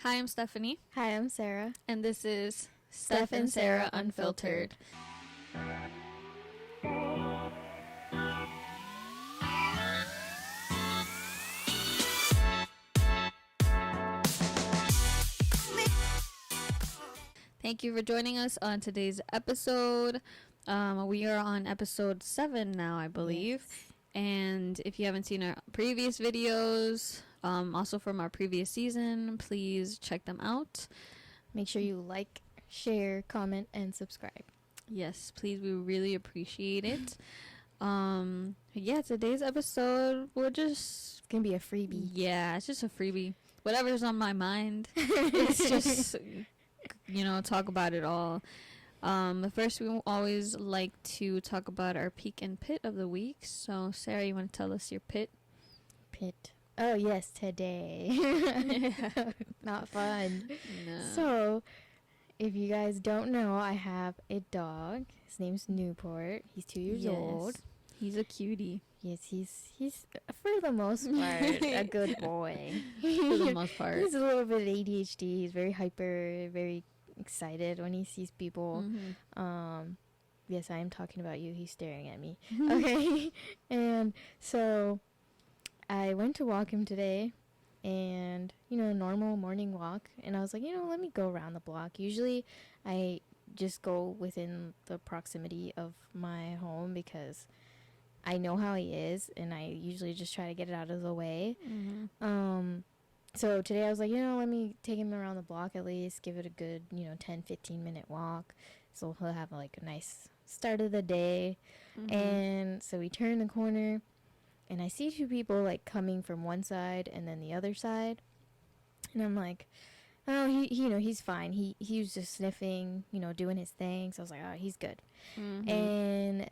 Hi, I'm Stephanie, Hi, I'm Sarah. and this is Steph and Sarah Unfiltered. Thank you for joining us on today's episode. We are on episode 7 now, I believe. Yes. And if you haven't seen our previous videos, also from our previous season, please check them out. Make sure you like, share, comment, and subscribe. Yes, please. We really appreciate it. Today's episode, It's going to be a freebie. Yeah, it's just a freebie. Whatever's on my mind. It's just, talk about it all. First, we always like to talk about our peak and pit of the week. So, Sarah, you want to tell us your pit? Pit. Oh, yes, today. Not fun. No. So, if you guys don't know, I have a dog. His name's Newport. He's 2 years old. He's a cutie. Yes, he's for the most part a good boy. For the most part. He's a little bit ADHD. He's very hyper, very excited when he sees people. Mm-hmm. Yes, I am talking about you. He's staring at me. Okay. And so I went to walk him today, and normal morning walk, and I was like, let me go around the block. Usually I just go within the proximity of my home because I know how he is, and I usually just try to get it out of the way. Mm-hmm. So today I was like, let me take him around the block at least, give it a good 10-15 minute walk, so he'll have like a nice start of the day. Mm-hmm. And so we turn the corner, and I see two people like coming from one side and then the other side, and I'm like, oh, he's fine. He was just sniffing, doing his thing. So I was like, oh, he's good. Mm-hmm. And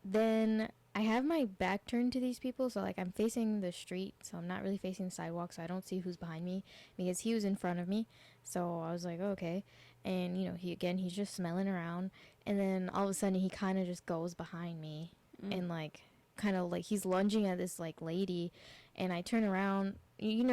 then I have my back turned to these people, so like I'm facing the street, so I'm not really facing the sidewalk, so I don't see who's behind me because he was in front of me. So I was like, oh, okay. And he's just smelling around, and then all of a sudden he kind of just goes behind me and like kind of like he's lunging at this like lady, and I turn around.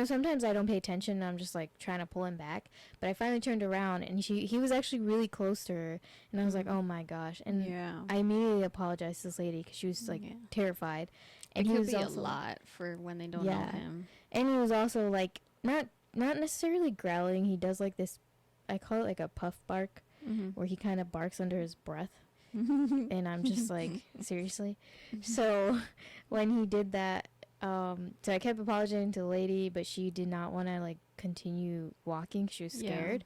Sometimes I don't pay attention, and I'm just like trying to pull him back, but I finally turned around, and he was actually really close to her, and I was like, oh my gosh. And I immediately apologized to this lady because she was like terrified. And it he could was be also a lot for when they don't know him. And he was also like not necessarily growling. He does like this, I call it like a puff bark, where he kind of barks under his breath. And I'm just like, seriously? So when he did that, so I kept apologizing to the lady, but she did not want to like continue walking. She was scared.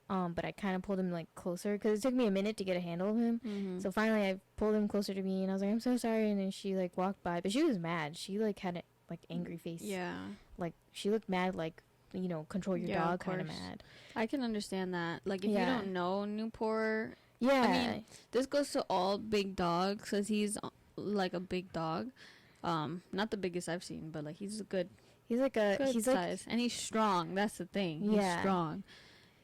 But I kind of pulled him like closer because it took me a minute to get a handle of him. Mm-hmm. So finally I pulled him closer to me, and I was like, I'm so sorry. And then she like walked by, but she was mad. She like had a like angry face. Yeah. Like she looked mad, like, control your dog kind of mad. I can understand that. Like if you don't know Newport. Yeah. I mean, this goes to all big dogs because he's like a big dog. Not the biggest I've seen, but like he's like good size, and he's strong. That's the thing. He's strong,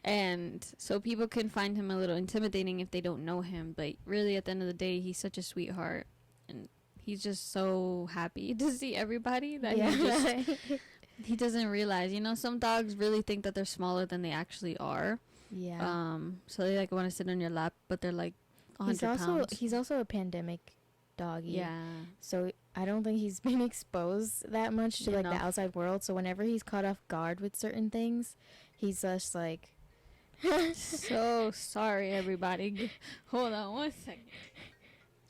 and so people can find him a little intimidating if they don't know him. But really, at the end of the day, he's such a sweetheart, and he's just so happy to see everybody that he doesn't realize. Some dogs really think that they're smaller than they actually are. Yeah. So they like want to sit on your lap, but they're like 100 pounds. He's also a pandemic doggy. Yeah. So I don't think he's been exposed that much to like the outside world. So whenever he's caught off guard with certain things, he's just like. So sorry, everybody. Hold on 1 second.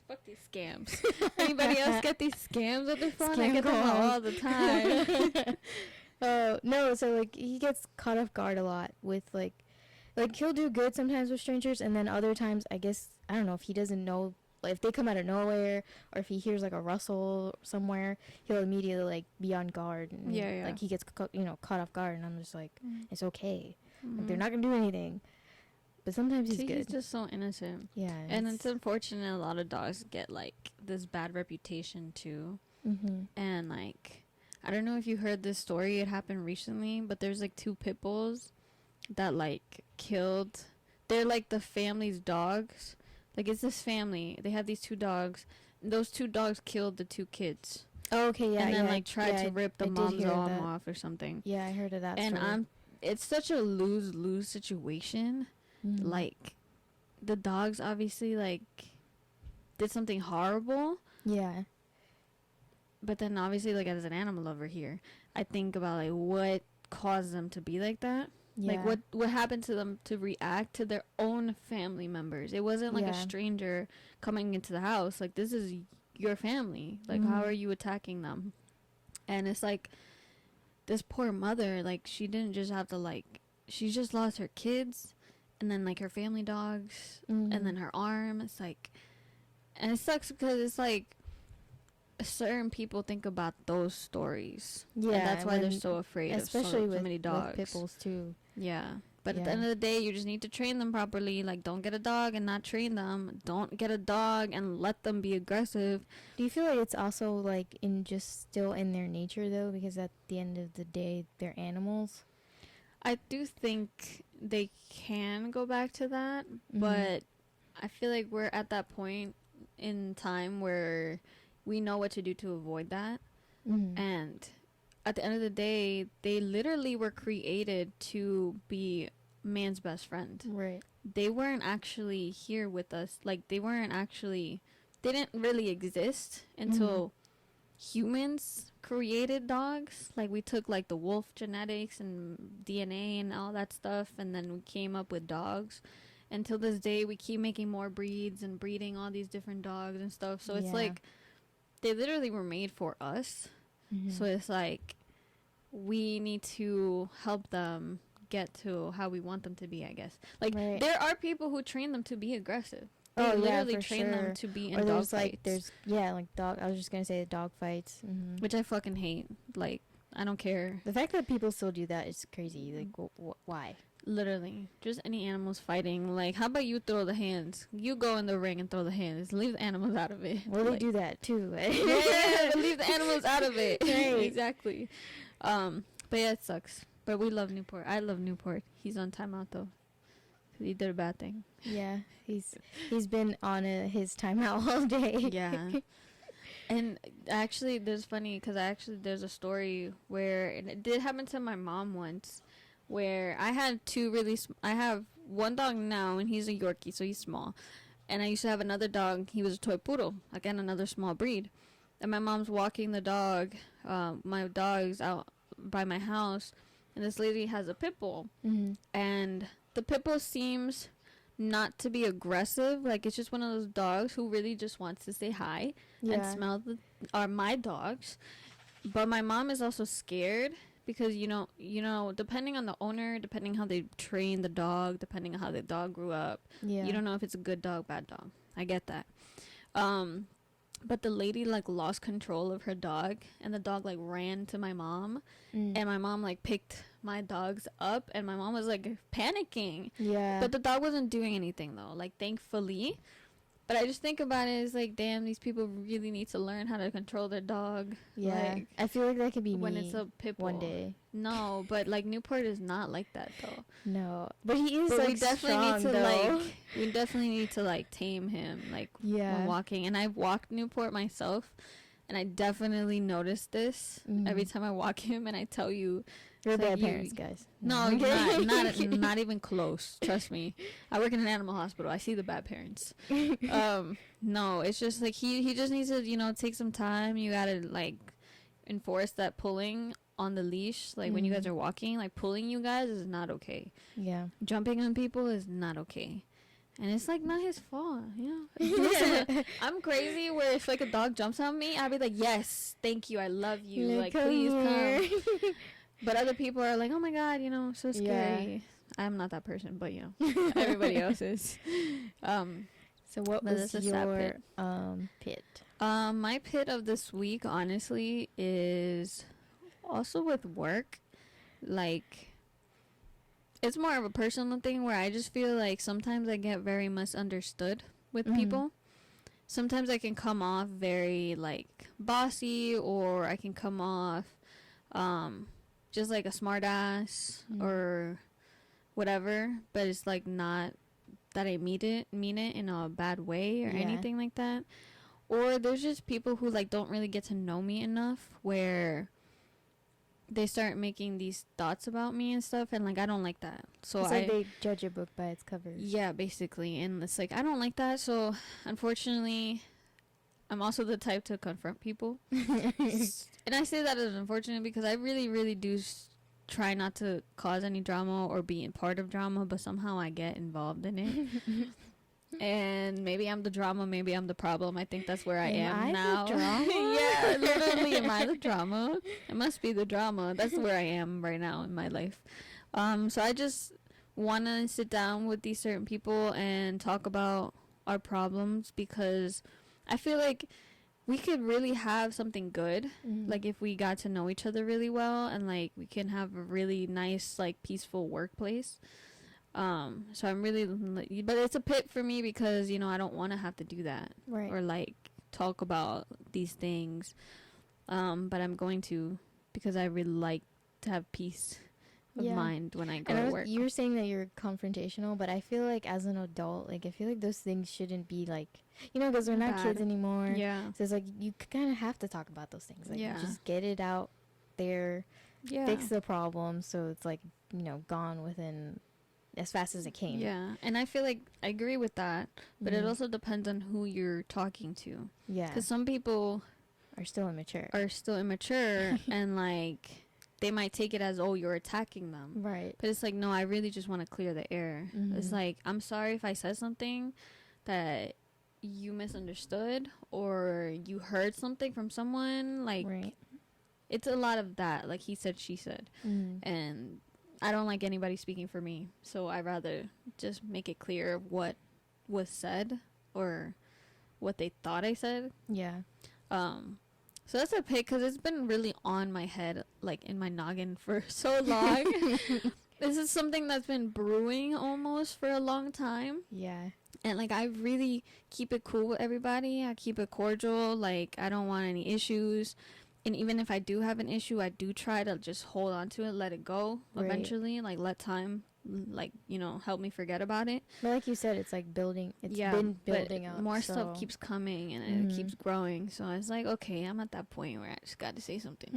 Fuck these scams. Anybody else get these scams on their phone? I get them all the time. No. So like he gets caught off guard a lot with like he'll do good sometimes with strangers, and then other times I don't know if he doesn't know. If they come out of nowhere, or if he hears like a rustle somewhere, he'll immediately like be on guard. And, like he gets caught off guard, and I'm just like, it's okay. Like, they're not gonna do anything. But sometimes he's good. He's just so innocent. Yeah. And it's unfortunate a lot of dogs get like this bad reputation too. And like, I don't know if you heard this story. It happened recently, but there's like 2 pit bulls that like killed. They're like the family's dogs. Like, it's this family. They have these 2 dogs. Those 2 dogs killed the 2 kids. Oh, okay, yeah. And then, like, tried to rip the mom's arm off or something. Yeah, I heard of that and story. it's such a lose-lose situation. Like, the dogs obviously, like, did something horrible. Yeah. But then obviously, like, as an animal lover here, I think about, like, what caused them to be like that. Yeah. Like, what happened to them to react to their own family members? It wasn't like a stranger coming into the house. Like, this is your family. Like, how are you attacking them? And it's like, this poor mother, like, she didn't just have to, like, she just lost her kids, and then, like, her family dogs, and then her arm. It's like, and it sucks because it's like, certain people think about those stories. Yeah. And that's why they're so afraid of so many dogs. With pit bulls, too. Yeah. But at the end of the day, you just need to train them properly. Like, don't get a dog and not train them. Don't get a dog and let them be aggressive. Do you feel like it's also, like, still in their nature, though? Because at the end of the day, they're animals. I do think they can go back to that. But I feel like we're at that point in time where we know what to do to avoid that. And at the end of the day, they literally were created to be man's best friend. Right. They weren't actually here with us. Like, they didn't really exist until humans created dogs. Like, we took, like, the wolf genetics and DNA and all that stuff, and then we came up with dogs. Until this day, we keep making more breeds and breeding all these different dogs and stuff. So it's like, they literally were made for us. So it's like, we need to help them get to how we want them to be, I guess. Like, there are people who train them to be aggressive. They literally train them to be in dog fights. I was just going to say dog fights. Which I fucking hate. Like, I don't care. The fact that people still do that is crazy. Like, why? Literally. Just any animals fighting. Like, how about you throw the hands? You go in the ring and throw the hands. Leave the animals out of it. Well, they do that, too. Yeah, but leave the animals out of it. Right. Exactly. But yeah, it sucks. But we love Newport. I love Newport. He's on timeout, though. He did a bad thing. Yeah. He's been on his timeout all day. Yeah. And actually, there's a story where, and it did happen to my mom once, where I had I have one dog now, and he's a Yorkie, so he's small. And I used to have another dog. He was a toy poodle, again, another small breed. And my mom's walking the dog, my dog's out by my house, and this lady has a pit bull. And the pit bull seems not to be aggressive. Like, it's just one of those dogs who really just wants to say hi and smell my dogs. But my mom is also scared because, you know, depending on the owner, depending how they train the dog, depending on how the dog grew up, you don't know if it's a good dog, bad dog. I get that. But the lady, like, lost control of her dog, and the dog, like, ran to my mom, and my mom, like, picked my dogs up, and my mom was, like, panicking. Yeah. But the dog wasn't doing anything, though, like, thankfully. But I just think about it as, like, damn, these people really need to learn how to control their dog. Yeah. Like, I feel like that could be when me it's a pit bull. One day. No, but, like, Newport is not like that, though. No. But he is, like, we definitely strong, need to, though. like, we definitely need to, like, tame him, like, when walking. And I've walked Newport myself, and I definitely noticed this every time I walk him, and I tell you, you're bad parents, guys. No, not even close. Trust me. I work in an animal hospital. I see the bad parents. No, it's just like he just needs to, you know, take some time. You gotta, like, enforce that pulling on the leash. Like, when you guys are walking, like, pulling you guys is not okay. Yeah. Jumping on people is not okay. And it's, like, not his fault, you know? Listen, I'm crazy where if, like, a dog jumps on me, I'll be like, yes, thank you, I love you. Like, please come. But other people are like, oh, my God, you know, so scary. Yeah. I'm not that person, but, you know, everybody else is. So what was your pit? My pit of this week, honestly, is also with work. Like, it's more of a personal thing where I just feel like sometimes I get very misunderstood with people. Sometimes I can come off very, like, bossy, or I can come off just like a smart ass or whatever, but it's, like, not that I mean it in a bad way or anything like that. Or there's just people who, like, don't really get to know me enough where they start making these thoughts about me and stuff, and like I don't like that. So it's like they judge a book by its cover. Yeah, basically, and it's like I don't like that. So unfortunately, I'm also the type to confront people, and I say that as unfortunate because I really, really do try not to cause any drama or be in part of drama, but somehow I get involved in it. And maybe I'm the drama, maybe I'm the problem. I think that's where I am now. Yeah, literally, am I the drama? It must be the drama. That's where I am right now in my life. So I just want to sit down with these certain people and talk about our problems, because I feel like we could really have something good, like if we got to know each other really well, and like we can have a really nice, like, peaceful workplace. So I'm really, but it's a pit for me because, you know, I don't want to have to do that, right, or like talk about these things. But I'm going to, because I really like to have peace of mind when I go to work. You were saying that you're confrontational, but I feel like as an adult, like I feel like those things shouldn't be like, you know, because we're not kids anymore. Yeah. So it's like you kind of have to talk about those things. Like just get it out there, fix the problem, so it's like, you know, gone within as fast as it came. Yeah, and I feel like I agree with that, but it also depends on who you're talking to. Yeah, because some people are still immature, and like they might take it as, oh, you're attacking them, right? But it's like, no, I really just want to clear the air. It's like, I'm sorry if I said something that you misunderstood or you heard something from someone, like, it's a lot of that, like he said, she said, and I don't like anybody speaking for me, so I rather just make it clear what was said or what they thought I said. Yeah. So that's a pick, because it's been really on my head, like in my noggin for so long. This is something that's been brewing almost for a long time. Yeah. And like I really keep it cool with everybody. I keep it cordial. Like I don't want any issues. And even if I do have an issue, I do try to just hold on to it, let it go eventually, like let time, like, you know, help me forget about it. But like you said, it's like building. It's been building up. More stuff keeps coming and it keeps growing. So it's like, okay, I'm at that point where I just got to say something.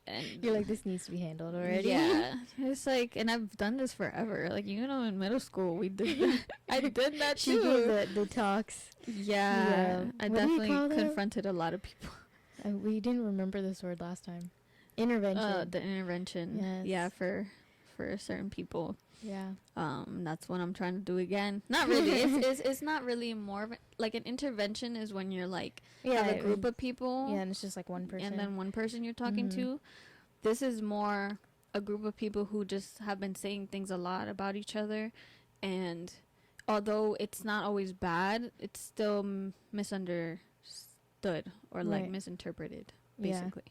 And you're like, this needs to be handled already. Yeah. It's like, and I've done this forever. Like, you know, in middle school, we did that. I did that too. She gave the talks. Yeah. I definitely confronted a lot of people. We didn't remember this word last time. Intervention. The intervention. Yes. Yeah, for certain people. Yeah. That's what I'm trying to do again. Not really. It's not really more of like an intervention is when you're like have a group of people. Yeah, and it's just like one person. And then one person you're talking to. This is more a group of people who just have been saying things a lot about each other, and although it's not always bad, it's still misunderstood or like misinterpreted, basically.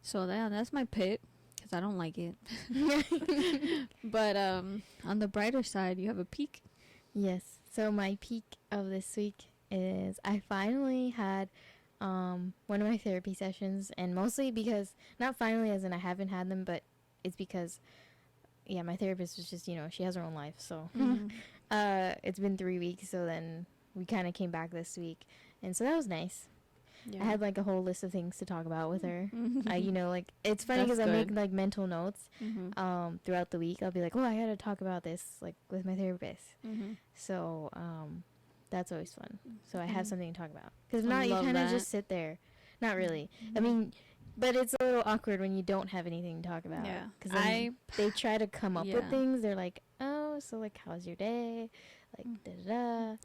So that's my pit, because I don't like it. But on the brighter side, you have a peak. Yes. So my peak of this week is I finally had one of my therapy sessions, and mostly because, not finally as in I haven't had them, but it's because my therapist was just, you know, she has her own life, so it's been 3 weeks, so then we kind of came back this week, and so that was nice. Yeah. I had like a whole list of things to talk about with her. You know, like it's funny because I make like mental notes throughout the week. I'll be like, oh, I gotta talk about this like with my therapist. So that's always fun. So I have something to talk about, because if not, you kind of just sit there. Not really. I mean, but it's a little awkward when you don't have anything to talk about. Yeah, because they try to come up with things. They're like, oh, so like, how's your day? Like, da da da.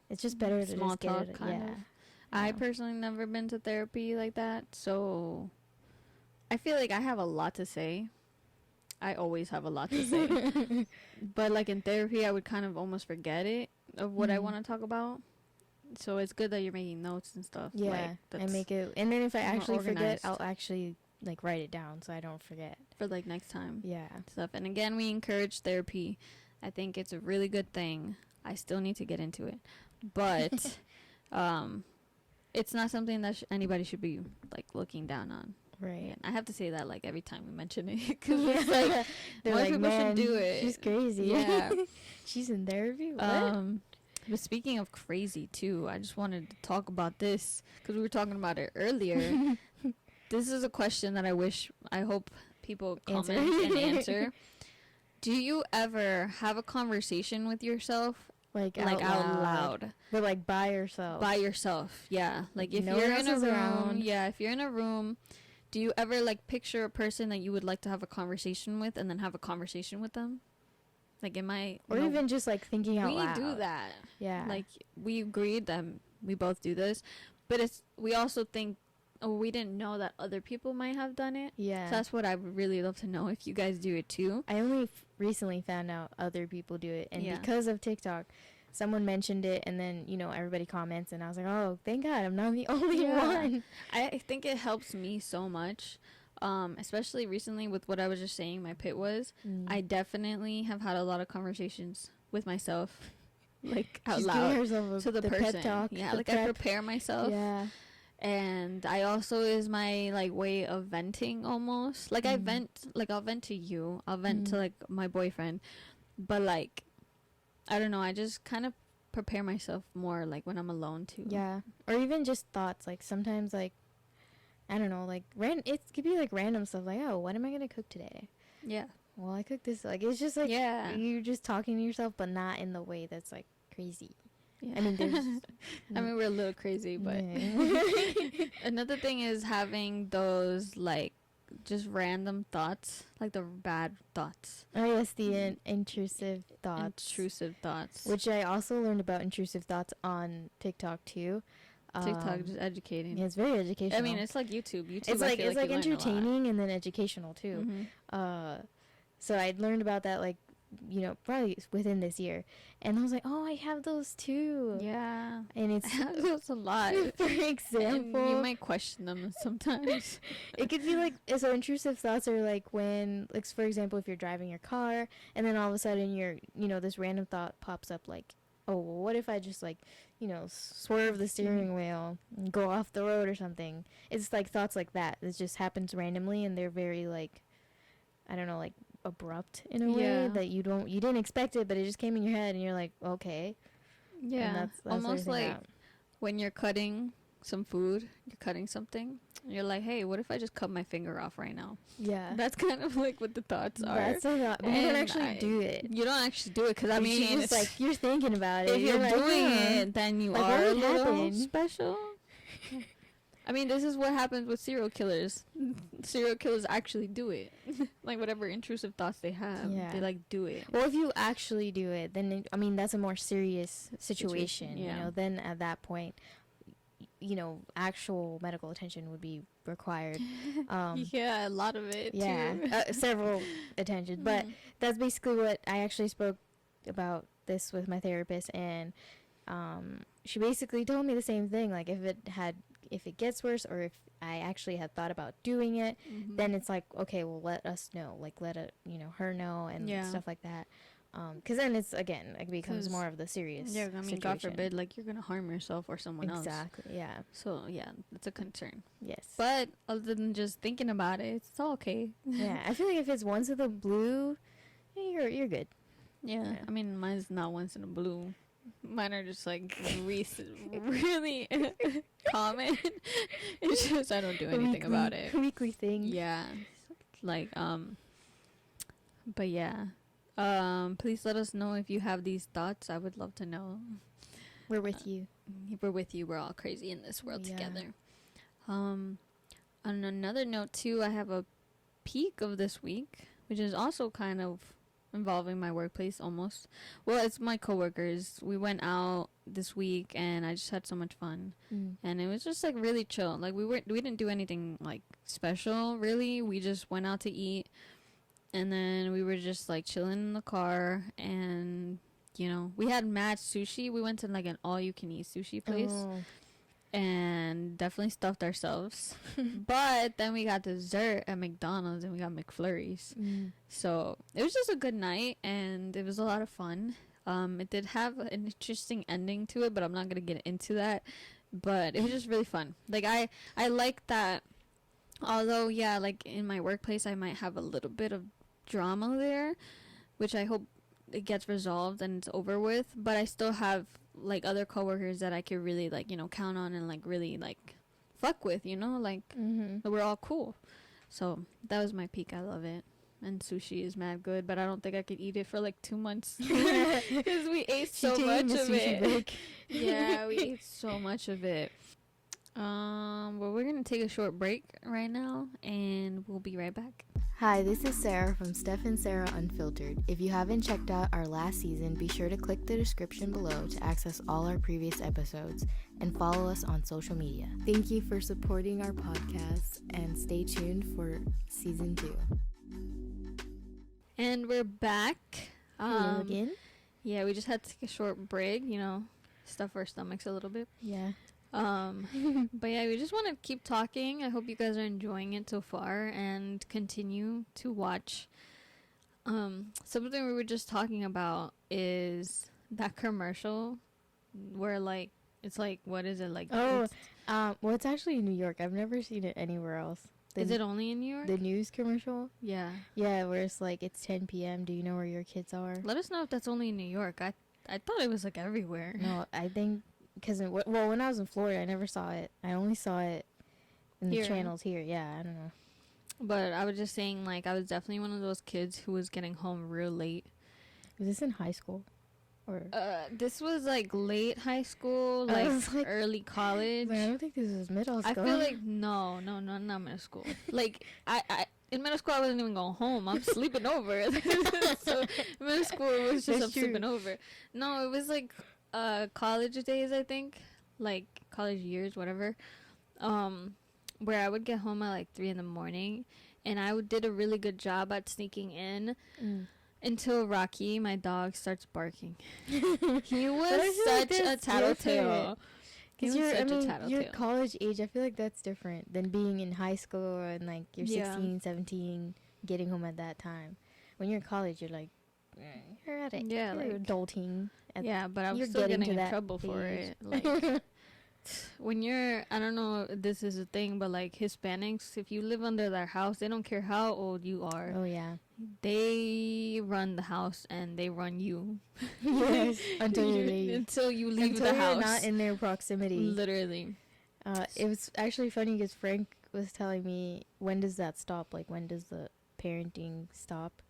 It's just better to just get it. Kind of. I personally never been to therapy like that, so I feel like I have a lot to say. I always have a lot to say. But like in therapy, I would kind of almost forget it of what I want to talk about. So it's good that you're making notes and stuff. Yeah, like, I make it, and then if I actually forget, I'll actually like write it down so I don't forget for like next time. Yeah, stuff. And again, we encourage therapy. I think it's a really good thing. I still need to get into it, but it's not something that anybody should be like looking down on. Right. And I have to say that like every time we mention it, because it's like more like, people should do it. She's crazy. Yeah. She's in therapy. What? But speaking of crazy too, I just wanted to talk about this because we were talking about it earlier. This is a question that I hope people comment and answer. Do you ever have a conversation with yourself? Like out loud. But like by yourself. By yourself, yeah. Like if no you're in a room, around. yeah, if you're in a room, do you ever like picture a person that you would like to have a conversation with and then have a conversation with them? Like or even just like thinking out loud. We do that. Yeah. Like we agreed that we both do this, but we also think we didn't know that other people might have done it. Yeah. So that's what I would really love to know, if you guys do it too. I only recently found out other people do it, and because of TikTok, someone mentioned it, and then everybody comments, and I was like, oh, thank God, I'm not the only one. I think it helps me so much, especially recently with what I was just saying. My pit was. I definitely have had a lot of conversations with myself, like out loud to the person. Pep talk, I prepare myself. Yeah. And I also is my like way of venting almost. Like I vent, like I'll vent to you. I'll vent to like my boyfriend. But like, I don't know. I just kind of prepare myself more like when I'm alone too. Yeah. Or even just thoughts. Like sometimes like, I don't know, like it could be like random stuff. Like, oh, what am I going to cook today? Yeah. Well, I cooked this. Like, it's just like, you're just talking to yourself, but not in the way that's like crazy. Yeah. I mean, we're a little crazy, but another thing is having those like just random thoughts, like the bad thoughts. Oh yes, the intrusive thoughts. Intrusive thoughts, which I also learned about intrusive thoughts on TikTok too. TikTok just educating. Yeah, it's very educational. I mean, it's like YouTube. It's like entertaining and then educational too. Mm-hmm. So I learned about that like, probably within this year, and I was like, oh, I have those too. Yeah. And it's I have those a lot. For example, and you might question them sometimes. It could be like, so intrusive thoughts are like when, like, for example, if you're driving your car and then all of a sudden you're, this random thought pops up like, oh, well, what if I just like, swerve the steering wheel and go off the road or something? It's like thoughts like that. It just happens randomly, and they're very like, I don't know, like abrupt in a way that you didn't expect it, but it just came in your head, and you're like, okay. Yeah. And that's almost like when you're cutting some food, you're cutting something, you're like, hey, what if I just cut my finger off right now? Yeah. That's kind of like what the thoughts are. That's a thought. But you don't actually do it. You don't actually do it, because I mean, it's like you're thinking about it. If you're like, doing it, then you are a little special. I mean, this is what happens with serial killers. Serial killers actually do it. Like, whatever intrusive thoughts they have, they, like, do it. Well, if you actually do it, then, that's a more serious situation. Then at that point, actual medical attention would be required. Yeah, a lot of it, too. Several attention. But that's basically what I actually spoke about this with my therapist, and she basically told me the same thing. Like, if it gets worse, or if I actually had thought about doing it, then it's like, okay, well, let us know, like, let her know, and stuff like that. Because then it becomes more of the serious situation. God forbid, like, you're gonna harm yourself or someone else. Exactly. Yeah. So yeah, it's a concern. Yes. But other than just thinking about it, it's all okay. Yeah, I feel like if it's once in the blue, you're good. Yeah. I mean, mine's not once in a blue. Mine are just like really common. It's just I don't do anything about it. Weekly thing. Yeah. Like but yeah. Please let us know if you have these thoughts. I would love to know. We're with you. We're with you. We're all crazy in this world together. On another note too, I have a peak of this week, which is also kind of involving my workplace almost. Well, it's my coworkers. We went out this week and I just had so much fun. And it was just like really chill. Like we didn't do anything like special really. We just went out to eat, and then we were just like chilling in the car, and we had mad sushi. We went to like an all you can eat sushi place. And definitely stuffed ourselves. But then we got dessert at McDonald's, and we got McFlurries. So it was just a good night, and it was a lot of fun. It did have an interesting ending to it, but I'm not going to get into that. But it was just really fun. Like, I like that, although, yeah, like in my workplace, I might have a little bit of drama there, which I hope it gets resolved and it's over with. But I still have like other coworkers that I could really like count on and like really like fuck with, like we're all cool. So that was my peak. I love it. And sushi is mad good, but I don't think I could eat it for like 2 months because we ate so much of it. Yeah, we ate so much of it. Well, we're gonna take a short break right now, and we'll be right back. Hi, this is Sarah from Steph and Sarah Unfiltered. If you haven't checked out our last season, be sure to click the description below to access all our previous episodes and follow us on social media. Thank you for supporting our podcast, and stay tuned for season 2. And we're back. Hello again. Yeah, we just had to take a short break, stuff our stomachs a little bit. Yeah. But yeah, we just want to keep talking. I hope you guys are enjoying it so far and continue to watch. Something we were just talking about is that commercial where it's what is it like? Oh, well, it's actually in New York. I've never seen it anywhere else. Is it only in New York? The news commercial? Yeah. Yeah, where it's it's 10 p.m. Do you know where your kids are? Let us know if that's only in New York. I thought it was everywhere. No, I think because when I was in Florida, I never saw it. I only saw it in the channels here. Yeah, I don't know. But I was just saying, I was definitely one of those kids who was getting home real late. Was this in high school? Or this was late high school, early college. I don't think this was middle school. I feel no, not middle school. I in middle school I wasn't even going home. I'm sleeping over. So middle school it was just sleeping over. No, it was college days, I think, college years, whatever. Where I would get home at 3 a.m, and I did a really good job at sneaking in. Until Rocky, my dog, starts barking. He was such a tattletale. Because you're college age. I feel like that's different than being in high school and you're 16, 17, getting home at that time. When you're in college, you're you're at it. Yeah, you're adulting. Yeah, but I was still getting in trouble for it. When you're, I don't know if this is a thing, but Hispanics, if you live under their house, they don't care how old you are. Oh, yeah. They run the house and they run you. Yes, until you leave. Until you leave the house. Until you're not in their proximity. Literally. It was actually funny because Frank was telling me, when does that stop? When does the parenting stop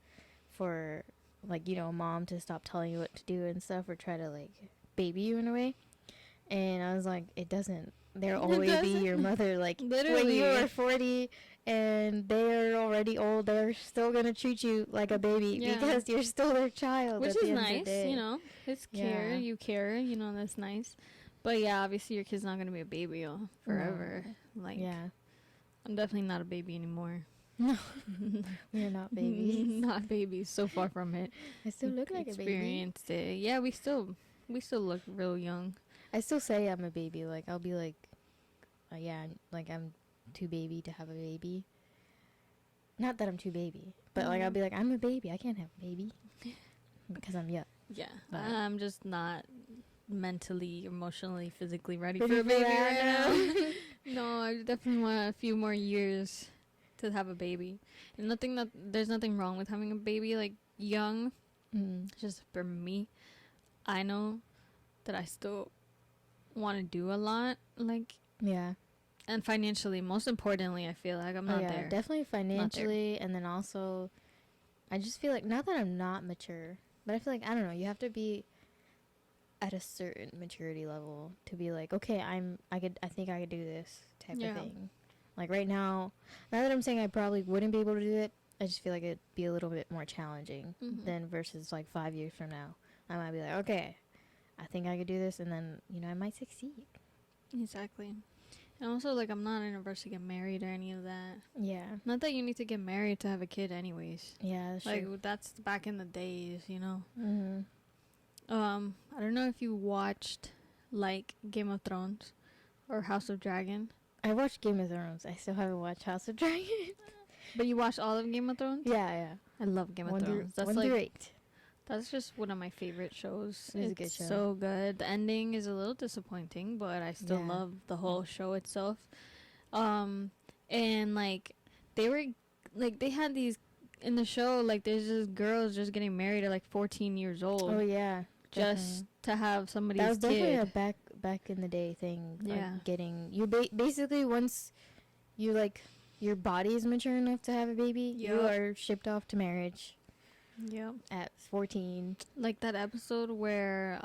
for, a mom to stop telling you what to do and stuff, or try to, baby you in a way? And I was like, it doesn't. They'll always be your mother. Literally. When you are 40 and they're already old, they're still going to treat you like a baby because you're still their child. Which is nice, It's care. Yeah. You care, that's nice. But yeah, obviously your kid's not going to be a baby forever. No. Yeah. I'm definitely not a baby anymore. No. We're not babies. Not babies. So far from it. I still look like a baby. Experienced it. Yeah, we still look real young. I still say I'm a baby. I'll be I'm too baby to have a baby. Not that I'm too baby, but I'll be I'm a baby. I can't have a baby because I'm young. Yeah, I'm just not mentally, emotionally, physically ready for a baby right now. No, I definitely want a few more years to have a baby. And there's nothing wrong with having a baby young. Just for me, I know that I still want to do a lot, yeah, and financially, most importantly, I feel I'm not there. Definitely financially, and then also I just feel not that I'm not mature, but I feel I don't know, you have to be at a certain maturity level to be okay, I think I could do this type of thing. Right now, not that I'm saying I probably wouldn't be able to do it, I just feel it'd be a little bit more challenging than versus 5 years from now. I might be okay, I think I could do this, and then, I might succeed. Exactly. And also, I'm not in a rush to get married or any of that. Yeah. Not that you need to get married to have a kid anyways. Yeah, that's true. That's back in the days, Mm-hmm. I don't know if you watched, Game of Thrones or House of Dragon. I watched Game of Thrones. I still haven't watched House of Dragon. But you watched all of Game of Thrones? Yeah. I love Game of Thrones. That's 1 through 8. That's just one of my favorite shows. It's a good show. So good. The ending is a little disappointing, but I still love the whole show itself. And they were they had these in the show, there's just girls just getting married at 14 years old. Oh yeah. Just to have somebody's kid. That was definitely a back in the day thing. Yeah. Getting you basically once you your body is mature enough to have a baby, you are shipped off to marriage. Yep. At 14. Like that episode where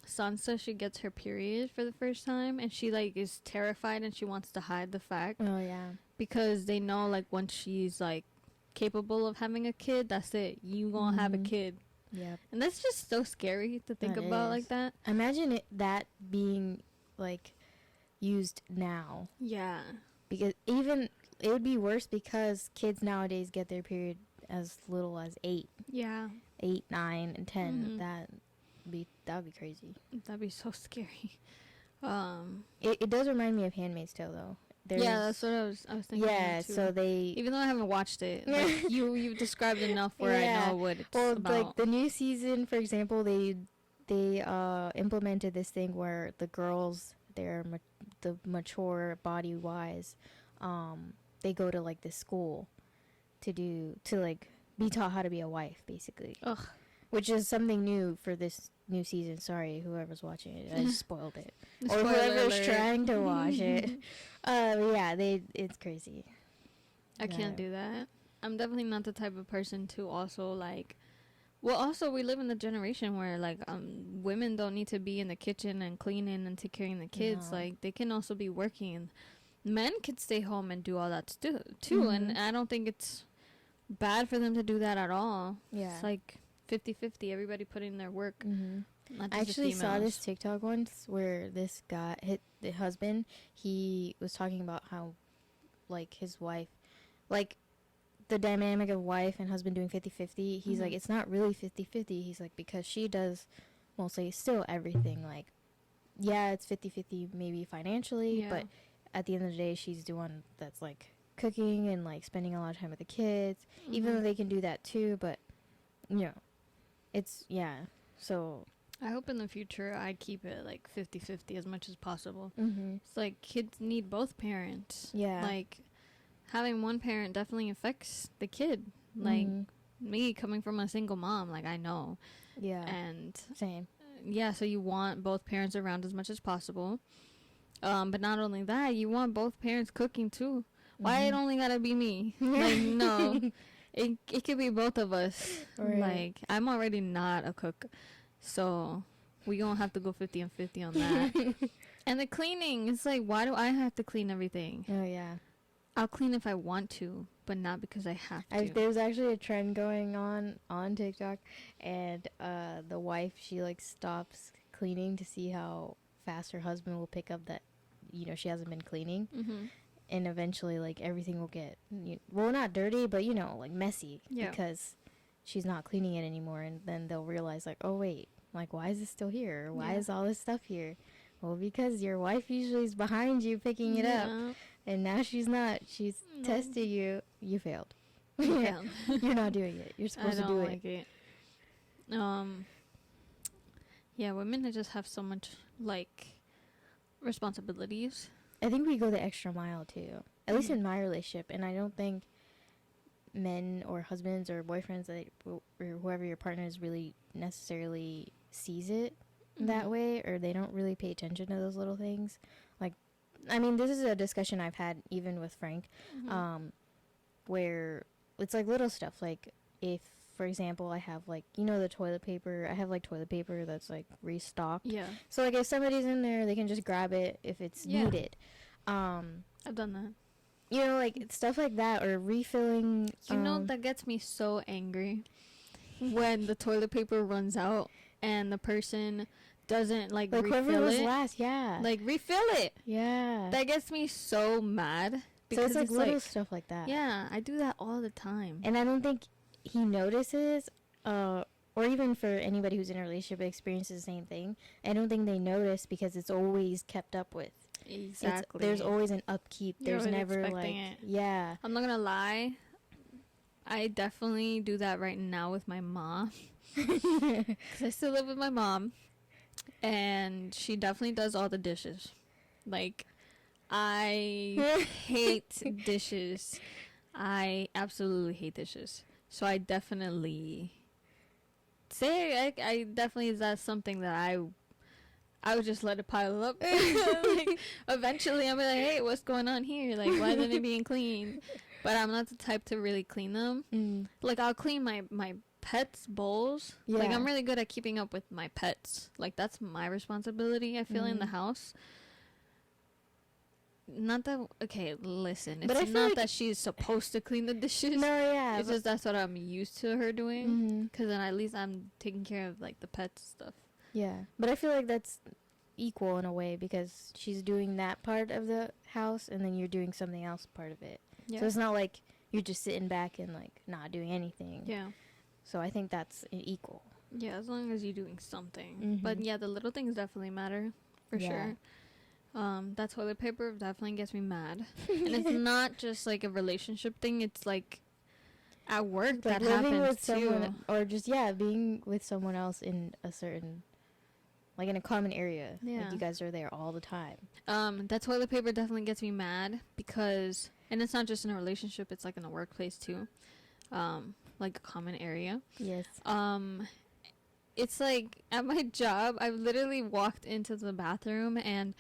Sansa, she gets her period for the first time, and she like is terrified and she wants to hide the fact. Oh yeah. Because they know like once she's like capable of having a kid, that's it. You gonna have a kid. Yeah. And that's just so scary to think about like that. Imagine that being like used now. Yeah. Because even it would be worse because kids nowadays get their period as little as 8. Yeah. 8, 9, and 10. That would be crazy. That'd be so scary. It does remind me of Handmaid's Tale though. Yeah, that's what I was thinking. Yeah, too. so they, even though I haven't watched it, like, you've described enough where I know what it's about. Like the new season, for example, they implemented this thing where the girls, they're the mature body wise, they go to like this school to like be taught how to be a wife, basically. Ugh. Which is something new for this new season. Sorry, whoever's watching it, I just spoiled it, or whoever's trying to watch it. Yeah, it's crazy. I can't do that. I'm definitely not the type of person to also like. Well, also we live in the generation where like women don't need to be in the kitchen and cleaning and taking care of the kids. No. Like they can also be working. Men could stay home and do all that too, and I don't think it's bad for them to do that at all. Yeah, it's like 50-50, everybody put in their work. I actually saw this TikTok once where this guy, the husband, he was talking about how like his wife, like the dynamic of wife and husband doing 50-50. He's like, it's not really 50-50. He's like, because she does mostly still everything. Like, yeah, it's 50-50 maybe financially, but at the end of the day, she's doing that's like cooking and like spending a lot of time with the kids, even though they can do that too. But you know, it's so I hope in the future I keep it like 50-50 as much as possible. It's like kids need both parents. Like having one parent definitely affects the kid. Like me coming from a single mom, like I know. And same. So you want both parents around as much as possible. But not only that, you want both parents cooking too. Why it only gotta be me? Like no. It could be both of us. Right. Like I'm already not a cook, so we gonna have to go 50 and 50 on that. And the cleaning, it's like, why do I have to clean everything? Oh yeah, I'll clean if I want to, but not because I have to. There's actually a trend going on TikTok, and the wife, she like stops cleaning to see how fast her husband will pick up that, she hasn't been cleaning. And eventually, like, everything will get, well, not dirty, but, like, messy. Yeah. Because she's not cleaning it anymore. And then they'll realize, like, oh, wait, like, why is this still here? Why is all this stuff here? Well, because your wife usually is behind you picking it up. And now she's not. She's testing you. You failed. You failed. You're not doing it. You're supposed to do it. Yeah, women just have so much, like, responsibilities. I think we go the extra mile too, at least in my relationship, and I don't think men or husbands or boyfriends or whoever your partner is really necessarily sees it that way, or they don't really pay attention to those little things. Like, I mean, this is a discussion I've had even with Frank, where it's like little stuff, like if, for example, I have like, the toilet paper. I have like toilet paper that's like restocked. Yeah. So like if somebody's in there, they can just grab it if it's needed. I've done that. Like stuff like that, or refilling. That gets me so angry when the toilet paper runs out and the person doesn't like refill whoever was it. Last, yeah. Like refill it. Yeah. That gets me so mad. Because so it's like little stuff like that. Yeah, I do that all the time. And I don't think he notices, or even for anybody who's in a relationship experiences the same thing, I don't think they notice because it's always kept up with. Exactly. There's always an upkeep. There's never like it. Yeah. I'm not gonna lie, I definitely do that right now with my mom. Because I still live with my mom, and she definitely does all the dishes. Like, I hate dishes. I absolutely hate dishes. So I definitely say I definitely, that's something that I would just let it pile up. Like, eventually, I'll be like, hey, what's going on here? Like, why isn't it being clean? But I'm not the type to really clean them. Like, I'll clean my pets' bowls. Yeah. Like, I'm really good at keeping up with my pets. Like, that's my responsibility, I feel, in the house. Not that, okay, listen, it's not that she's supposed to clean the dishes. No, yeah. It's just that's what I'm used to her doing. Because then at least I'm taking care of, like, the pets stuff. Yeah. But I feel like that's equal in a way because she's doing that part of the house and then you're doing something else part of it. Yeah. So it's not like you're just sitting back and, like, not doing anything. Yeah. So I think that's equal. Yeah, as long as you're doing something. But, yeah, the little things definitely matter, for sure. That toilet paper definitely gets me mad. And it's not just like a relationship thing, it's like at work that happens with someone, or just being with someone else in a certain, like, in a common area. Like, you guys are there all the time. That toilet paper definitely gets me mad because, and it's not just in a relationship, it's like in a workplace too, like a common area. Yes. It's like at my job, I've literally walked into the bathroom and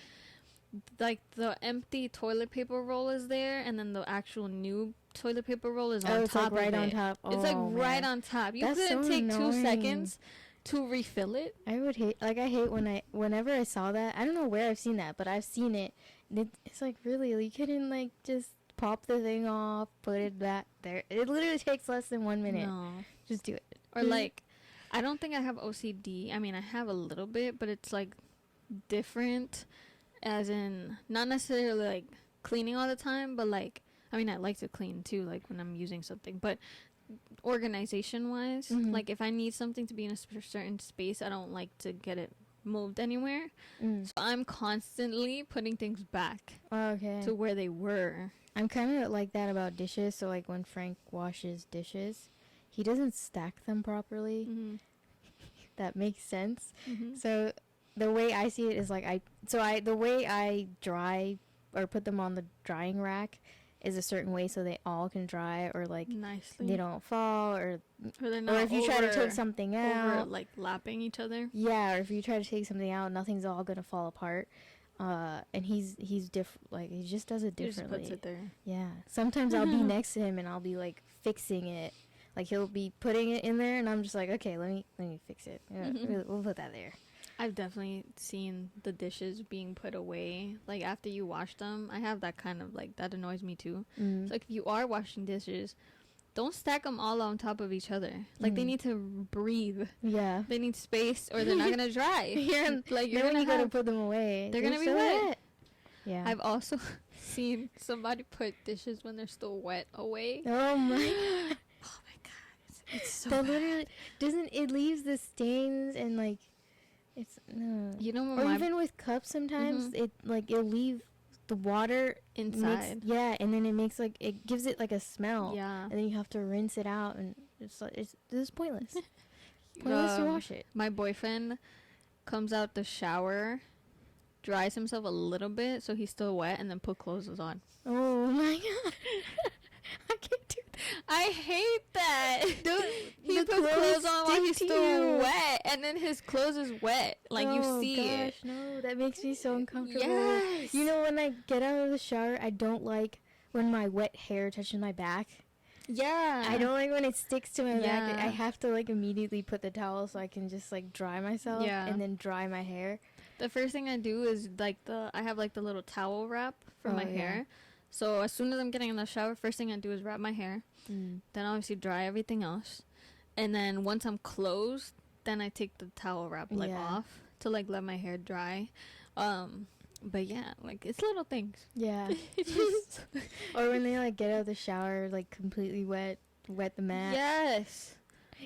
like the empty toilet paper roll is there, and then the actual new toilet paper roll is on top. Like right on top. It's like right on top. You couldn't take 2 seconds to refill it. I hate whenever I saw that. I don't know where I've seen that, but I've seen it. It's like, really, you couldn't like just pop the thing off, put it back there. It literally takes less than 1 minute. No. Just do it. Or like, I don't think I have OCD. I mean, I have a little bit, but it's like different. As in, not necessarily, like, cleaning all the time, but, like, I mean, I like to clean, too, like, when I'm using something. But organization-wise, like, if I need something to be in a certain space, I don't like to get it moved anywhere. So I'm constantly putting things back to where they were. I'm kind of like that about dishes. So, like, when Frank washes dishes, he doesn't stack them properly. That makes sense. So the way I see it is like the way I dry or put them on the drying rack is a certain way so they all can dry, or like nicely. They don't fall, or if you try to take something out, like lapping each other. Yeah, or if you try to take something out, nothing's all gonna fall apart. And he's different. Like, he just does it differently. He just puts it there. Yeah. Sometimes I'll be next to him and I'll be like fixing it. Like, he'll be putting it in there and I'm just like, okay, let me fix it. We'll put that there. I've definitely seen the dishes being put away. Like, after you wash them, I have that kind of, like, that annoys me too. So, like, if you are washing dishes, don't stack them all on top of each other. Like, they need to breathe. Yeah. They need space or they're not going to dry. Like, you're going to put them away. They're going to be wet. Yeah. I've also seen somebody put dishes when they're still wet away. Oh, my God. Oh, my God. It's so bad. Literally, doesn't it leaves the stains and, like, it's no. You know, or even with cups sometimes it'll leave the water inside. And then it gives it like a smell. Yeah. And then you have to rinse it out, and it's pointless. Pointless to wash it. My boyfriend comes out the shower, dries himself a little bit so he's still wet, and then put clothes on. Oh my God. I can't do that. I hate that. He puts clothes on while he's still wet, and then his clothes is wet. Like, you see it. No, that makes me so uncomfortable. Yes. You know, when I get out of the shower, I don't like when my wet hair touches my back. Yeah. I don't like when it sticks to my back. I have to, like, immediately put the towel so I can just, like, dry myself and then dry my hair. The first thing I do is, like, I have, like, the little towel wrap for my hair. So as soon as I'm getting in the shower, first thing I do is wrap my hair. Then obviously dry everything else. And then once I'm closed, then I take the towel wrap off to like let my hair dry. But yeah, like, it's little things. Yeah. Or when they like get out of the shower like completely wet the mat. Yes.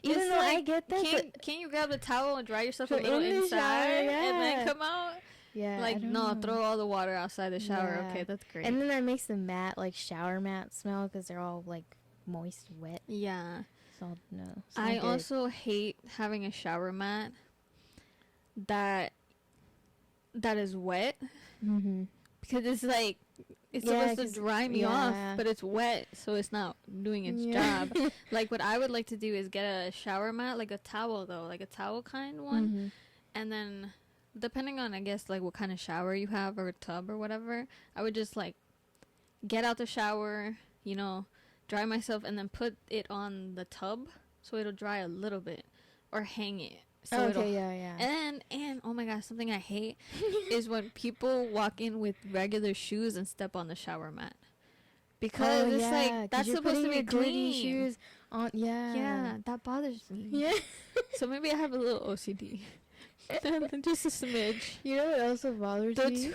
Even though I get that, can't you grab the towel and dry yourself a little inside and then come out? Yeah. Like, no, throw all the water outside the shower. Yeah. Okay, that's great. And then that makes the mat, like, shower mat smell because they're all, like, moist, wet. Yeah. So, no. I also hate having a shower mat that is wet. Because it's, like, it's supposed to dry me off, but it's wet, so it's not doing its job. Like, what I would like to do is get a shower mat, like a towel, though, like a towel kind one, and then depending on, I guess, like what kind of shower you have or a tub or whatever, I would just like get out the shower, you know, dry myself, and then put it on the tub so it'll dry a little bit, or hang it. So yeah. And oh my gosh, something I hate is when people walk in with regular shoes and step on the shower mat. Because it's like, that's supposed to be clean. Shoes on, yeah, that bothers me. Yeah. So maybe I have a little OCD. Just a smidge. You know what also bothers me?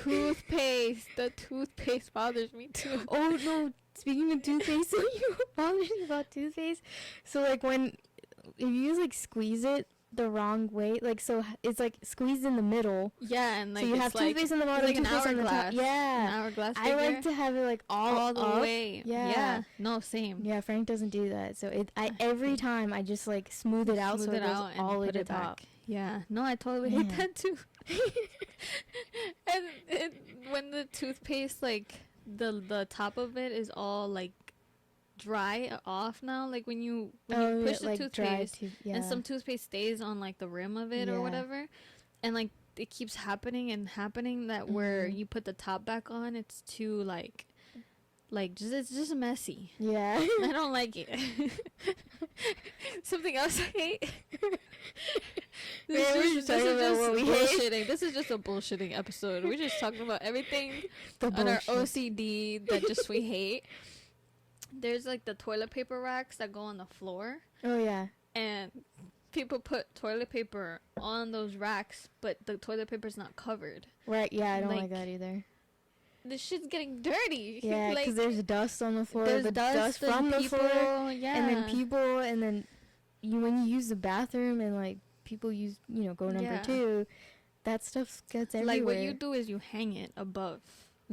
The toothpaste bothers me too. Oh no, speaking of toothpaste, so you bothers me about toothpaste. So like if you like squeeze it the wrong way, like, so it's like squeezed in the middle. Yeah, and like, so you have toothpaste in the bottom, like an toothpaste on the top. Yeah, an hourglass I like to have it like all the up. way. Yeah, no, same. Yeah, Frank doesn't do that, so every time I just like smooth it out so it goes all the way to the top. Yeah, no, I totally hate that too. and when the toothpaste, like the top of it is all like dry off now, like when you push the like toothpaste, and some toothpaste stays on like the rim of it or whatever, and like it keeps happening that where you put the top back on, it's too like it's just messy. Yeah. I don't like it. Something else I hate. This is just a bullshitting episode. We're just talking about everything on our OCD that just we hate. There's like the toilet paper racks that go on the floor. Oh yeah. And people put toilet paper on those racks, but the toilet paper's not covered. Right, yeah, I don't like that either. This shit's getting dirty. Yeah, because there's dust on the floor. There's dust from the floor. Yeah. And then when you use the bathroom and like people use, go number 2, that stuff gets everywhere. Like what you do is you hang it above.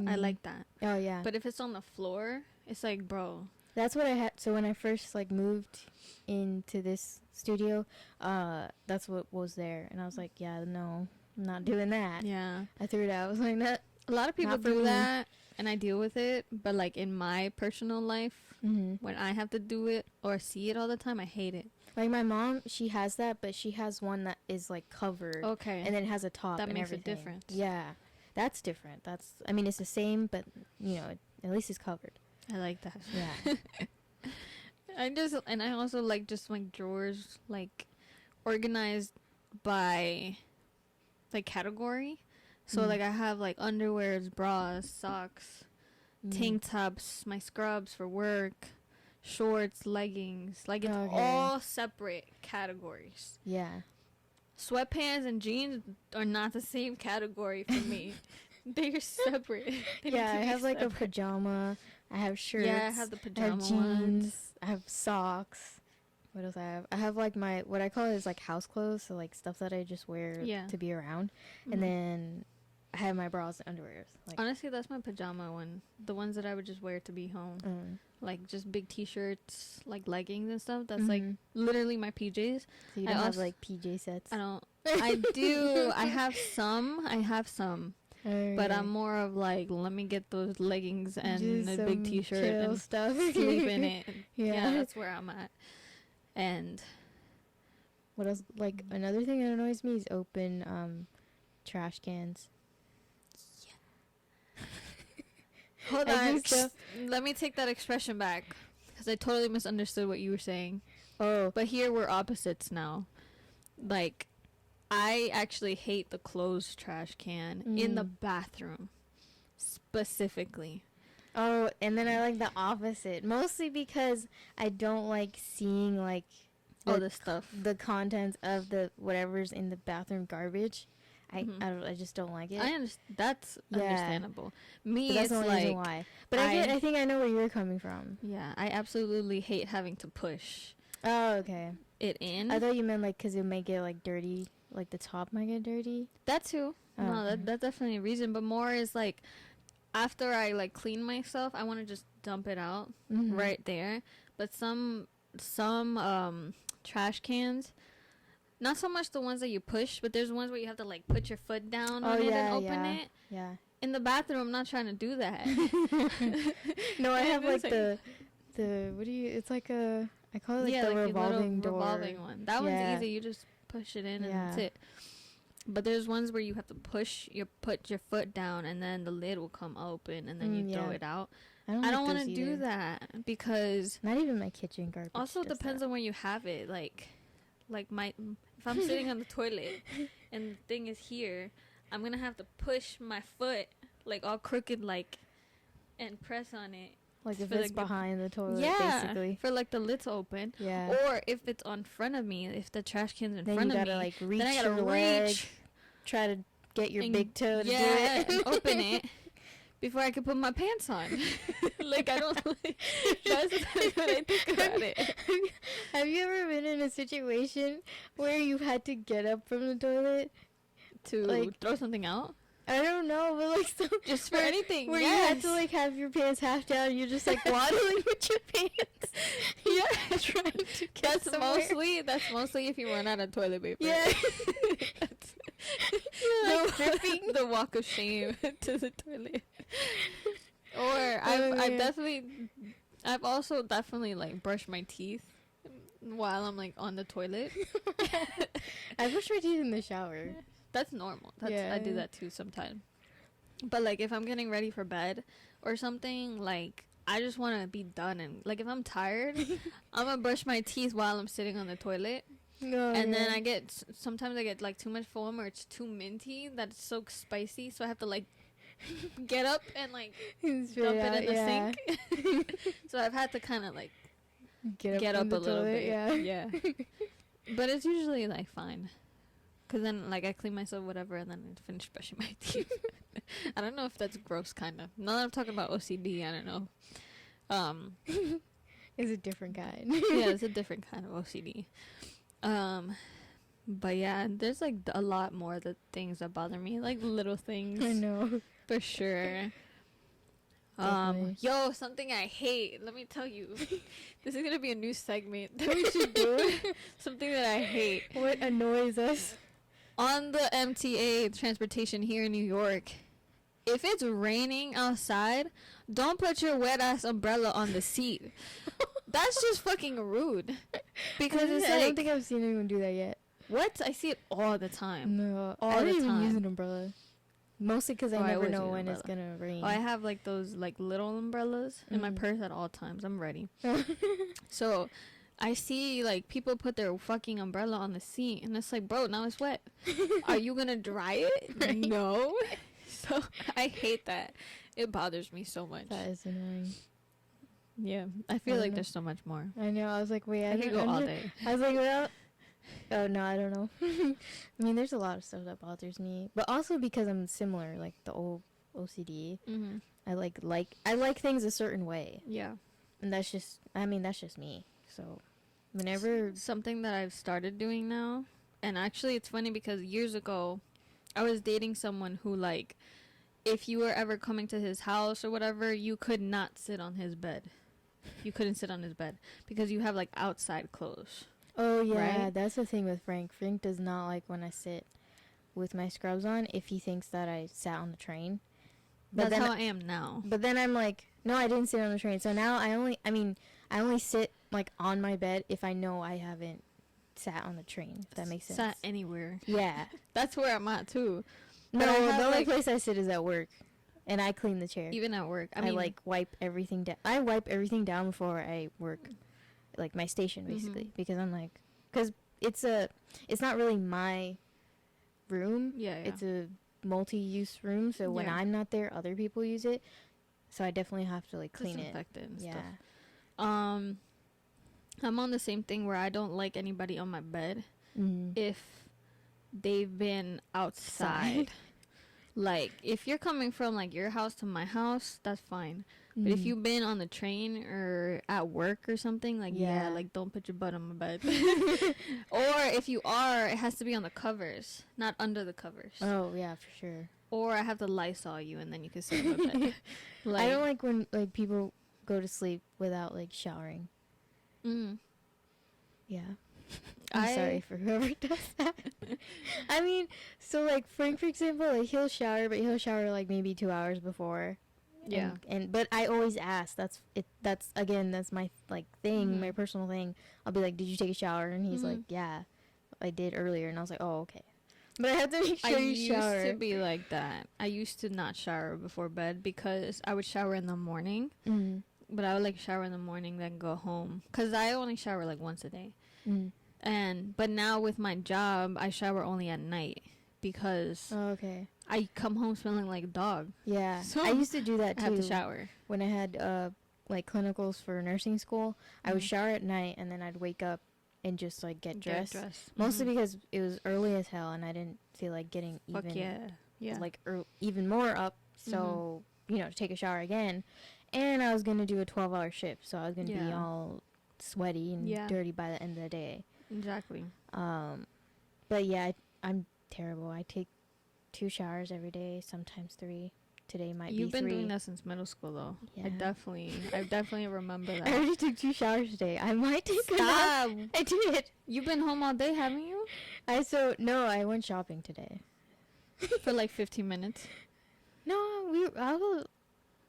I like that. Oh yeah. But if it's on the floor, it's like, bro. That's what I had. So when I first like moved into this studio, that's what was there, and I was like, yeah, no, I'm not doing that. Yeah. I threw it out. I was like, that. A lot of people do that, and I deal with it. But like in my personal life, when I have to do it or see it all the time, I hate it. Like my mom, she has that, but she has one that is like covered. Okay. And then it has a top. That and makes everything. it different. Yeah, that's different. I mean, it's the same, but at least it's covered. I like that. Yeah. I also like just like drawers like organized by like category. So like I have like underwears, bras, socks, tank tops, my scrubs for work, shorts, leggings. Like it's all separate categories. Yeah. Sweatpants and jeans are not the same category for me. They're separate. I have like a pajama. I have shirts. Yeah, I have the pajama I have jeans. I have socks. What else I have? I have like what I call is like house clothes, so like stuff that I just wear to be around. And then I have my bras and underwears. Like, honestly, that's my pajama one. The ones that I would just wear to be home. Like just big t-shirts, like leggings and stuff. That's like literally my PJs. So you don't have like PJ sets? I don't. I do. I have some. But I'm more of like, let me get those leggings and a big t-shirt and stuff. Sleep in it. Yeah, that's where I'm at. And what else? Like another thing that annoys me is open trash cans. Yeah. Hold on. Let me take that expression back because I totally misunderstood what you were saying. Oh, but here we're opposites now. Like, I actually hate the closed trash can in the bathroom, specifically. Oh, and then I like the opposite. Mostly because I don't like seeing, like, all the stuff. The contents of the whatever's in the bathroom garbage. I just don't like it. That's understandable. Me, but that's it's the only reason why. But I think I know where you're coming from. Yeah, I absolutely hate having to push. Oh, okay. It in. I thought you meant like because it might get like dirty, like the top might get dirty. That too. No, that's definitely a reason. But more is like after I like clean myself, I want to just dump it out right there. But some trash cans, not so much the ones that you push, but there's ones where you have to like put your foot down on it and open it. Yeah. In the bathroom, I'm not trying to do that. No, I have like the it's like a, I call it like the revolving door. Revolving one. That one's easy. You just push it in and that's it. But there's ones where you have to put your foot down, and then the lid will come open, and then you throw it out. I don't want to do that because not even my kitchen garbage. Also, it depends on where you have it. Like if I'm sitting on the toilet and the thing is here, I'm gonna have to push my foot like all crooked, like, and press on it. Like if it's behind the toilet, basically. For like the lid to open. Yeah. Or if it's on front of me, if the trash can's in front of me, then you gotta like reach then I gotta your leg, try to get your big toe to do it, and open it before I can put my pants on. Like I don't. Like, that's what I think about it. Have you ever been in a situation where you had to get up from the toilet to like throw something out? I don't know, but like just for anything. Where you had to like have your pants half down, and you're just like waddling with your pants. Yeah, trying to get somewhere. That's mostly if you run out of toilet paper. Yeah. The walk of shame to the toilet. Or I've also definitely like brushed my teeth while I'm like on the toilet. I brush my teeth in the shower. That's normal. I do that too sometimes. But like if I'm getting ready for bed or something, like I just want to be done, and like if I'm tired, I'm gonna brush my teeth while I'm sitting on the toilet. Then sometimes I get like too much foam, or it's too minty that it's so spicy, so I have to like get up and like dump it in the sink. So I've had to kind of like get up a little bit. Yeah. But it's usually like fine. Because then, like, I clean myself, whatever, and then I finish brushing my teeth. I don't know if that's gross, kind of. Now that I'm talking about OCD, I don't know. It's a different kind. Yeah, it's a different kind of OCD. But, yeah, there's, like, a lot more of the things that bother me. Like, little things. I know. For sure. Something I hate. Let me tell you. This is going to be a new segment that we should do. Something that I hate. What annoys us? On the MTA transportation here in New York, if it's raining outside, don't put your wet ass umbrella on the seat. That's just fucking rude. Because it's I don't think I've seen anyone do that yet. What? I see it all the time. No, I don't even use an umbrella. Mostly because I never know when it's gonna rain. I have like those like little umbrellas in my purse at all times. I'm ready. So I see like people put their fucking umbrella on the seat, and it's like, bro, now it's wet. Are you gonna dry it? Right? No. So I hate that. It bothers me so much. That is annoying. Yeah, I feel like there's so much more. I know. I was like, wait, I could go all day. I was like, well, oh no, I don't know. I mean, there's a lot of stuff that bothers me, but also because I'm similar, like the old OCD. Mm-hmm. I like things a certain way. Yeah, and that's just me. So, whenever something that I've started doing now, and actually it's funny because years ago, I was dating someone who like, if you were ever coming to his house or whatever, you could not sit on his bed. You couldn't sit on his bed because you have like outside clothes. Oh yeah, right? That's the thing with Frank. Frank does not like when I sit with my scrubs on if he thinks that I sat on the train. But that's how I am now. But then I'm like, no, I didn't sit on the train. So now I only sit like on my bed if I know I haven't sat on the train, if that makes sense. Sat anywhere. Yeah. That's where I'm at too. No, the only place I sit is at work. And I clean the chair. Even at work. I mean, like wipe everything down. I wipe everything down before I work. Like my station basically, because I'm like, because it's not really my room. Yeah. It's a multi-use room, so when I'm not there, other people use it. So I definitely have to like clean it. And stuff. I'm on the same thing where I don't like anybody on my bed if they've been outside. Like if you're coming from like your house to my house, that's fine. But if you've been on the train or at work or something, like, like, don't put your butt on my bed. Or if you are, it has to be on the covers, not under the covers. Oh, yeah, for sure. Or I have to Lysol you, and then you can sit on my bed. Like, I don't like when, like, people go to sleep without, like, showering. Yeah. I'm sorry for whoever does that. I mean, so, like, Frank, for example, like, he'll shower, but he'll shower, like, maybe 2 hours before. Yeah. But I always ask. That's my like thing, my personal thing. I'll be like, "Did you take a shower?" And he's like, "Yeah, I did earlier." And I was like, "Oh, okay." But I have to make sure you shower. I used to be like that. I used to not shower before bed because I would shower in the morning. Mm. But I would like shower in the morning, then go home. Because I only shower like once a day. Mm. But now with my job, I shower only at night because I come home smelling like a dog. Yeah. So I used to do that too. I have to shower. When I had like clinicals for nursing school, I would shower at night and then I'd wake up and just like get dressed. Mostly because it was early as hell and I didn't feel like getting even more up. So, to take a shower again. And I was going to do a 12-hour shift. So I was going to be all sweaty and dirty by the end of the day. Exactly. But yeah, I'm terrible. I take 2 showers every day, sometimes 3. Today might be 3. You've been doing that since middle school, though. Yeah. I definitely remember that. I already took 2 showers today. I might take Stop. I did. You've been home all day, haven't you? No, I went shopping today. For like 15 minutes? No,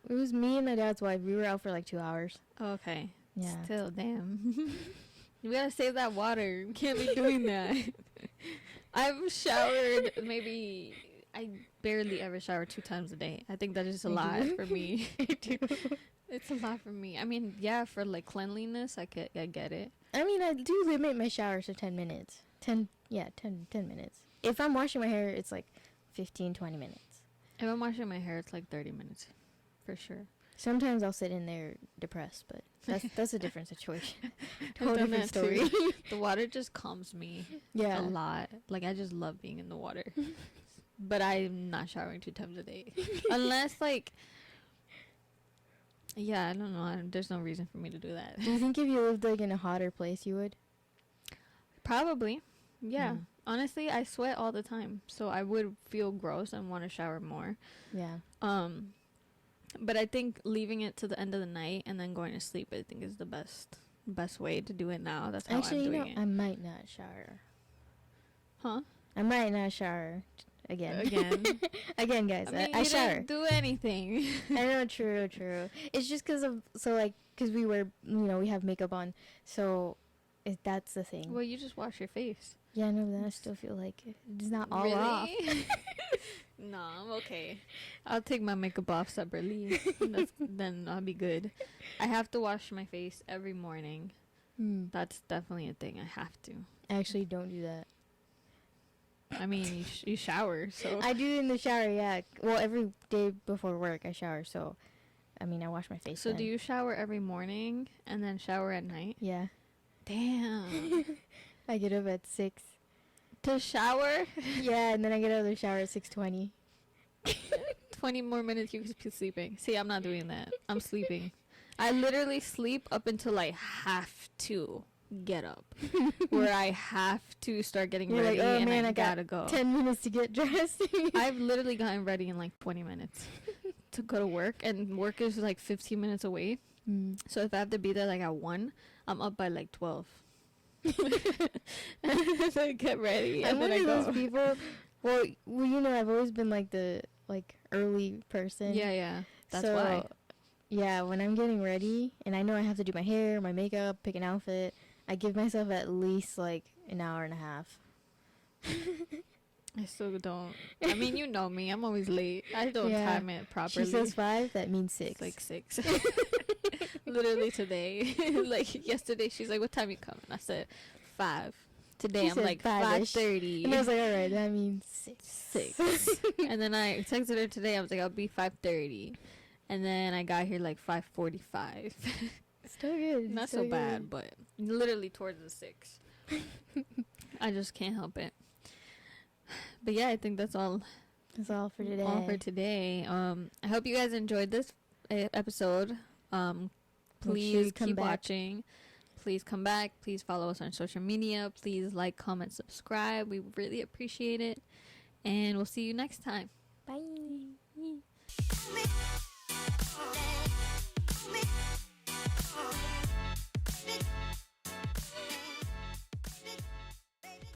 it was me and my dad's wife. We were out for like 2 hours. Okay. Yeah. Still, damn. We gotta save that water. We can't be doing that. I've showered maybe... I barely ever shower 2 times a day. I think that is a lot for me. I do. It's a lot for me. I mean, yeah, for like cleanliness, I get it. I mean, I do limit my showers to 10 minutes. 10 minutes. If I'm washing my hair, it's like 15, 20 minutes. If I'm washing my hair, it's like 30 minutes. For sure. Sometimes I'll sit in there depressed, but that's a different situation. Whole different story. The water just calms me a lot. Like, I just love being in the water. But I'm not showering 2 times a day. Unless, like... Yeah, I don't know. There's no reason for me to do that. Do you think if you lived, like, in a hotter place, you would? Probably. Yeah. Honestly, I sweat all the time. So I would feel gross and want to shower more. Yeah. But I think leaving it to the end of the night and then going to sleep, I think, is the best way to do it now. That's how I'm doing it. I might not shower. Huh? I might not shower again, guys. I mean, I you shower. Didn't do anything. I know, true. It's just because we wear, we have makeup on, so that's the thing. Well, you just wash your face. Yeah, no, but then I still feel like it's not all off. No, I'm okay. I'll take my makeup off separately. Then I'll be good. I have to wash my face every morning. That's definitely a thing. I have to. I actually don't do that. I mean, you shower, so... I do in the shower, yeah. Well, every day before work, I shower, so... I mean, I wash my face So then. do you shower every morning and then shower at night? Yeah. Damn. I get up at 6. To shower? Yeah, and then I get out of the shower at 6:20. 20 more minutes you could be sleeping. See, I'm not doing that. I'm sleeping. I literally sleep up until I have to get up. Where I have to start getting ready and I gotta go. 10 minutes to get dressed. I've literally gotten ready in like 20 minutes to go to work. And work is like 15 minutes away. So if I have to be there like at 1, I'm up by like 12. So I get ready and then I go. Those people. Well, I've always been like the early person. Yeah. That's why. Yeah, when I'm getting ready and I know I have to do my hair, my makeup, pick an outfit, I give myself at least like an hour and a half. I still don't. I mean, you know me. I'm always late. I don't time it properly. She says 5, that means 6. It's like 6. Literally today. Like yesterday, she's like, what time you coming? I said 5. Today, I'm like 5:30. And I was like, all right, that means 6. And then I texted her today. I was like, I'll be 5:30. And then I got here like 5:45. Still good. Not so bad, but literally towards the 6. I just can't help it. But yeah, I think that's all. That's all for today. I hope you guys enjoyed this episode. Please keep watching. Please come back. Please follow us on social media. Please like, comment, subscribe. We really appreciate it. And we'll see you next time. Bye.